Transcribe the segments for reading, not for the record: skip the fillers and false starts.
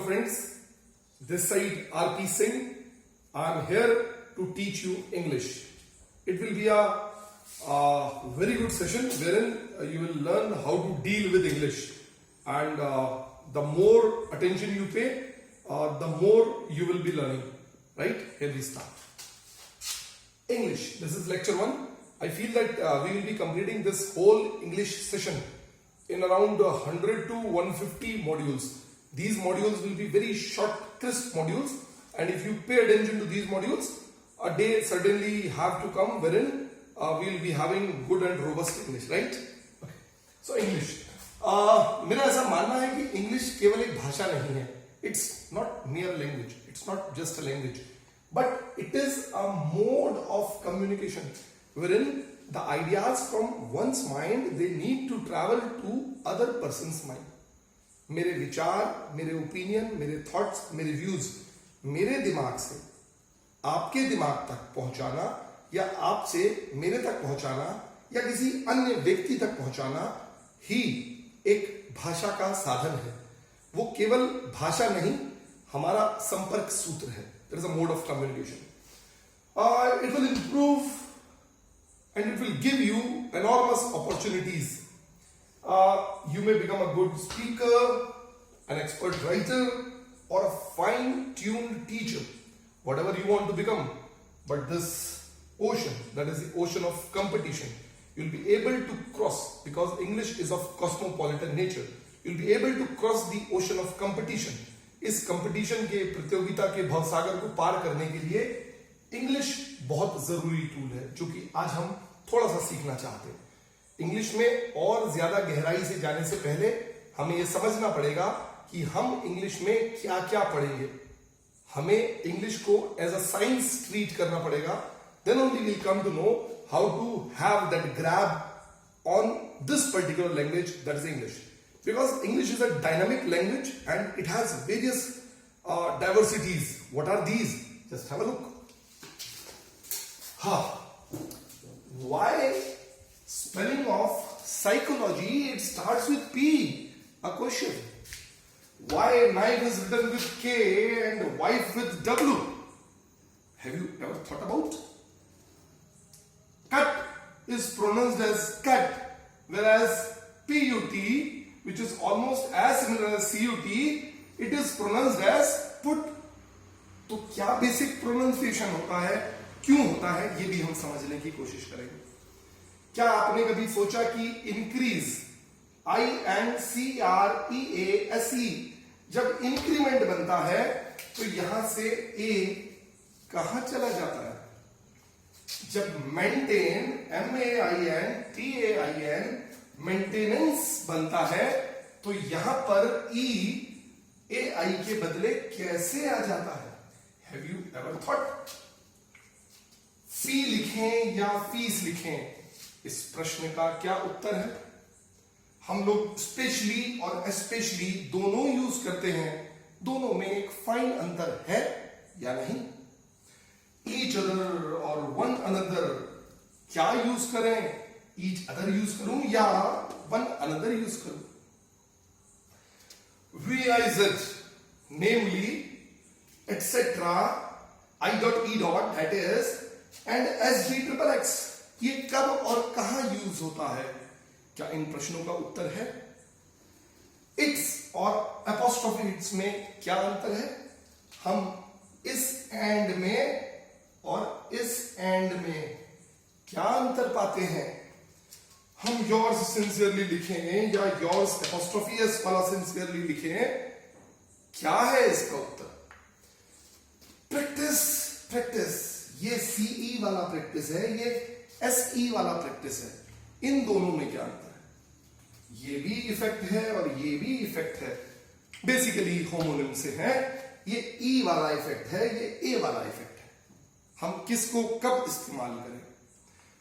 friends, this side RP Singh. I am here to teach you English. It will be a very good session wherein you will learn how to deal with English, and the more attention you pay, the more you will be learning. Right? Here we start. English. This is lecture 1. I feel that we will be completing this whole English session in around 100 to 150 modules. These modules will be very short, crisp modules, and if you pay attention to these modules, a day certainly have to come wherein we will be having good and robust English, right? Okay. So English. मेरा ऐसा मानना है कि English केवल एक भाषा नहीं है. It's not mere language. It's not just a language, but it is a mode of communication wherein the ideas from one's mind they need to travel to other person's mind. मेरे विचार, मेरे opinion, मेरे thoughts, मेरे views मेरे दिमाग से आपके दिमाग तक पहुंचाना या आपसे मेरे तक पहुंचाना या किसी अन्य व्यक्ति तक पहुंचाना ही एक भाषा का साधन है. वो केवल भाषा नहीं, हमारा संपर्क सूत्र है. There is a mode of communication. It will improve and it will give you enormous opportunities. You may become a good speaker, an expert writer, or a fine-tuned teacher, whatever you want to become. But this ocean, that is the ocean of competition, you'll be able to cross, because English is of cosmopolitan nature. You'll be able to cross the ocean of competition. इस competition के प्रतियोगिता के भवसागर को पार करने के लिए English बहुत जरूरी टूल है, जो कि आज हम थोड़ा सा सीखना चाहते हैं. इंग्लिश में और ज्यादा गहराई से जाने से पहले हमें यह समझना पड़ेगा कि हम इंग्लिश में क्या क्या पढ़ेंगे. हमें इंग्लिश को एज अ साइंस ट्रीट करना पड़ेगा. Then only will come to know how to have that grab on this particular language, that is English. Because English is a dynamic language and it has various diversities. What are these? Just have a look. Why spelling of psychology it starts with P? A question. Why knife is written with K and wife with W? Have you ever thought about? Cut is pronounced as cut, whereas PUT, which is almost as similar as CUT, it is pronounced as put. तो क्या basic pronunciation होता है, क्यों होता है, ये भी हम समझने की कोशिश करेंगे. क्या आपने कभी सोचा कि इंक्रीज INCREASE जब इंक्रीमेंट बनता है तो यहां से A कहां चला जाता है? जब मेंटेन MAINTAIN मेंटेनेंस बनता है तो यहां पर EAI के बदले कैसे आ जाता है? Have you ever thought? Fee लिखें या फीस लिखें, इस प्रश्न का क्या उत्तर है? हम लोग स्पेशली और स्पेशली दोनों यूज करते हैं. दोनों में एक फाइन अंतर है या नहीं? ईच अदर और वन अनदर क्या यूज करें? ईच अदर यूज करूं या वन अनदर यूज करूं? VIZ, namely, etc., I.E. that is, and SG_XX, ये कब और कहां यूज होता है? क्या इन प्रश्नों का उत्तर है? इट्स और एपोस्ट्रोफी इट्स में क्या अंतर है? हम इस एंड में और इस एंड में क्या अंतर पाते हैं? हम योर्स सिंसियरली लिखें या योर्स एपोस्ट्रोफी एस वाला सिंसियरली लिखें, क्या है इसका उत्तर? प्रैक्टिस. प्रैक्टिस, ये CE वाला प्रैक्टिस है, ये SE वाला प्रैक्टिस है. इन दोनों में क्या अंतर है? ये भी इफेक्ट है और ये भी इफेक्ट है. बेसिकली होमोनिम से है. ये E वाला इफेक्ट है, ये A वाला इफेक्ट है. हम किसको कब इस्तेमाल करें?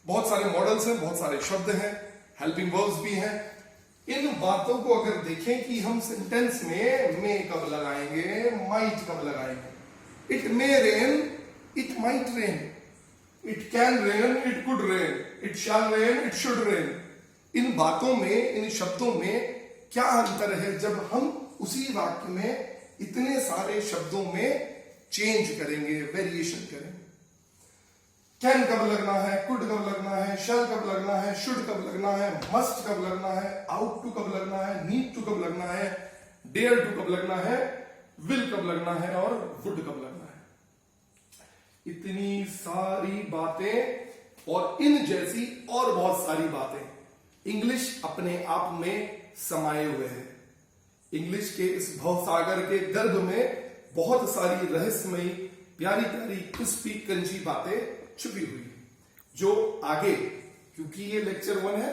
बहुत सारे मॉडल्स हैं, बहुत सारे शब्द हैं, हेल्पिंग वर्ब्स भी हैं. इन बातों को अगर देखें कि हम सेंटेंस में कब लगाएंगे, माइट कब लगाएंगे. It may rain, it might rain, it can rain, it could rain, it shall rain, it should rain. इन बातों में, इन शब्दों में क्या अंतर है जब हम उसी वाक्य में इतने सारे शब्दों में चेंज करेंगे, वेरिएशन करेंगे। कैन कब लगना है, कुड कब लगना है, शैल कब लगना है, शुड कब लगना है, मस्ट कब लगना है, आउट टू कब लगना है, नीड टू कब लगना है, डेयर टू कब लगना है, विल कब लगना है और वुड कब लगना है। इतनी सारी बातें और इन जैसी और बहुत सारी बातें इंग्लिश अपने आप में समाये हुए है। इंग्लिश के इस भवसागर के गर्भ में बहुत सारी रहस्यमयी, प्यारी प्यारी, क्रिस्पी, कंची बातें छुपी हुई है, जो आगे, क्योंकि ये लेक्चर 1 है,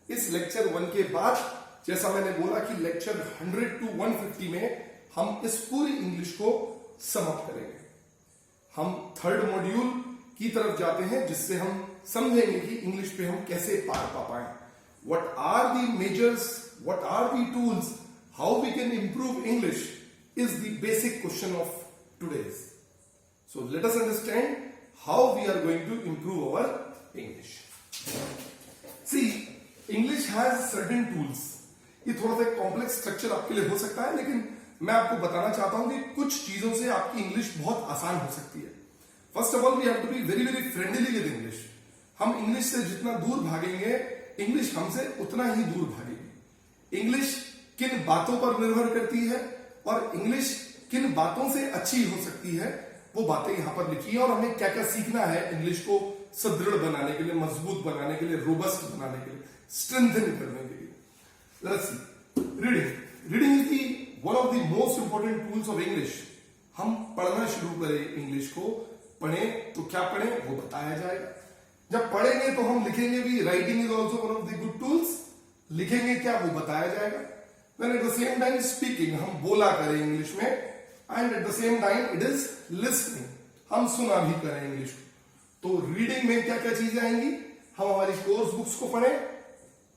इस लेक्चर 1 के बाद, जैसा मैंने बोला कि लेक्चर 100 to 150 में हम इस पूरी इंग्लिश को समाप्त करेंगे। हम थर्ड मॉड्यूल की तरफ जाते हैं, जिससे हम समझेंगे कि इंग्लिश पे हम कैसे पार पा पाए। What are the measures, what are the tools, how we can improve English is the basic question of today's. So let us understand how we are going to improve our English. See, English has certain tools. ये थोड़ा सा complex structure आपके लिए हो सकता है, लेकिन मैं आपको बताना चाहता हूं कि कुछ चीजों से आपकी इंग्लिश बहुत आसान हो सकती है। First of all we have to be very very friendly with English. हम इंग्लिश से जितना दूर भागेंगे, इंग्लिश हमसे उतना ही दूर भागेगी। इंग्लिश किन बातों पर निर्भर करती है और इंग्लिश किन बातों से अच्छी हो सकती है, वो बातें यहां पर लिखी है, और हमें क्या क्या सीखना है इंग्लिश को सुदृढ़ बनाने के लिए, मजबूत बनाने के लिए, रोबस्ट बनाने के लिए, स्ट्रेंथन करने के लिए। Let's see, reading. Reading is the one of the most important tools of English. हम पढ़ना शुरू करें इंग्लिश को, पढ़ें तो क्या पढ़ें वो बताया जाएगा। जब पढ़ेंगे तो हम लिखेंगे भी। Writing is also one of the good tools. लिखेंगे क्या वो बताया जाएगा। Then at the same time speaking, हम बोला करें इंग्लिश में, and at the same time it is listening, हम सुना भी करें इंग्लिश को। तो रीडिंग में क्या क्या चीजें आएंगी, हम हमारी कोर्स बुक्स को पढ़ें,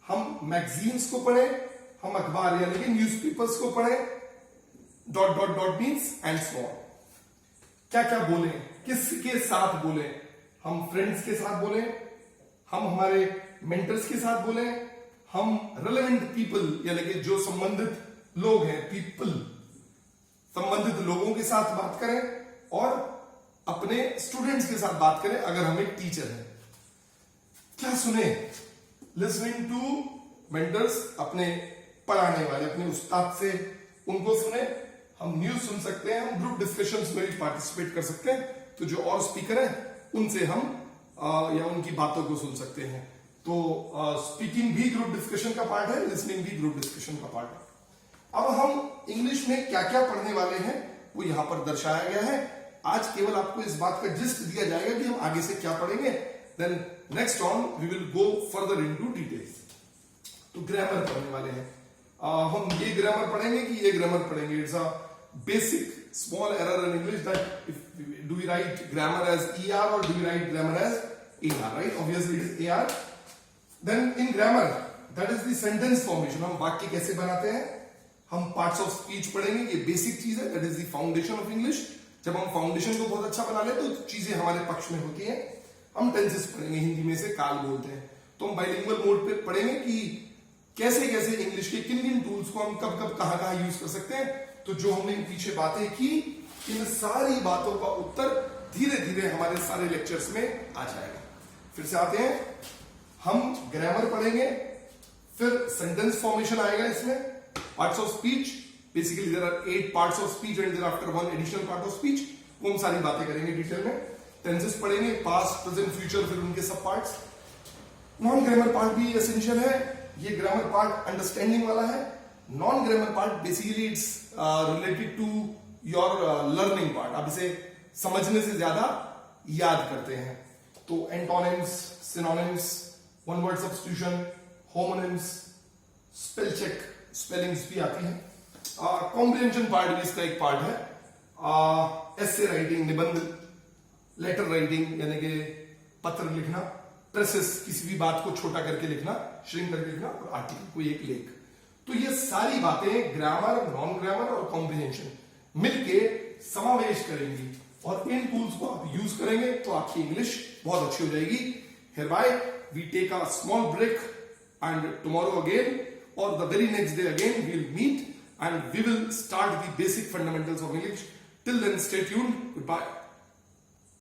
हम मैगजीन्स को पढ़ें, हम अखबार यानी कि न्यूज़पेपर्स को पढ़ें, dot dot dot means and so on. क्या क्या बोले, किसके साथ बोले, हम फ्रेंड्स के साथ बोले, हम हमारे मेंटर्स के साथ बोले, हम रेलेवेंट पीपल यानी कि जो संबंधित लोग हैं, पीपल, संबंधित लोगों के साथ बात करें, और अपने स्टूडेंट्स के साथ बात करें अगर हम एक टीचर हैं। क्या सुने, लिसनिंग टू मेंटर्स, अपने पढ़ाने वाले, अपने उस्ताद से उनको सुने। हम न्यूज सुन सकते हैं, हम ग्रुप डिस्कशंस में भी पार्टिसिपेट कर सकते हैं, तो जो और स्पीकर हैं उनसे हम या उनकी बातों को सुन सकते हैं। तो स्पीकिंग भी ग्रुप डिस्कशन का पार्ट है, लिसनिंग भी ग्रुप डिस्कशन का पार्ट है। अब हम इंग्लिश में क्या क्या पढ़ने वाले हैं वो यहां पर दर्शाया गया है। आज केवल आपको इस बात का जिस्ट दिया जाएगा कि हम आगे से क्या पढ़ेंगे। Then next on we will go further into details. तो ग्रामर पढ़ने वाले हैं हम। ये ग्रामर पढ़ेंगे कि ये ग्रामर पढ़ेंगे। It's a basic small error in English that if do we write grammar as ER or do we write grammar as AR, right? Obviously it is AR. Then in grammar, that is the sentence formation. हम वाक्य कैसे बनाते हैं, हम parts of speech पढ़ेंगे। ये basic चीज है, that is the foundation of English. जब हम फाउंडेशन को बहुत अच्छा बना ले तो चीजें हमारे पक्ष में होती हैं। हम टेंसेस पढ़ेंगे, हिंदी में से काल बोलते हैं, तो हम बाइलिंगुअल मोड पे पढ़ेंगे कि कैसे कैसे इंग्लिश के किन किन टूल्स को हम कब कब कहाँ यूज कर सकते हैं। तो जो हमने पीछे बातें की, इन सारी बातों का उत्तर धीरे धीरे हमारे सारे लेक्चर्स में आ जाएगा। फिर से आते हैं, हम ग्रामर पढ़ेंगे, फिर सेंटेंस फॉर्मेशन आएगा इसमें, parts of speech, basically there are 8 parts of speech and there after 1 additional part of speech. वो हम सारी बातें करेंगे डिटेल में। टेंसेस पढ़ेंगे, पास्ट, प्रेजेंट, फ्यूचर, फिर उनके सब पार्ट्स। नॉन ग्रामर पार्ट भी एसेंशियल है। ये ग्रामर पार्ट अंडरस्टैंडिंग वाला है। Non grammar part basically it's related to your learning part. आप इसे समझने से ज्यादा याद करते हैं। तो antonyms, synonyms, one word substitution, homonyms, spell check, spellings भी आती है। कॉम्प्रिहेंशन पार्ट भी इसका एक पार्ट है। एसे राइटिंग, निबंध, लेटर राइटिंग यानी कि पत्र लिखना, प्रेसेस, किसी भी बात को छोटा करके लिखना, श्रिंक करके लिखना, और आर्टिकल, कोई एक लेख। तो ये सारी बातें ग्रामर, नॉन ग्रामर और कॉम्प्रिहेंशन मिलके समावेश करेंगी, और इन टूल्स को आप यूज करेंगे तो आपकी इंग्लिश बहुत अच्छी हो जाएगी। Hereby we take a small break, and tomorrow again or the very next day again we will meet and we will start the basic fundamentals of English. Till then, stay tuned. Goodbye.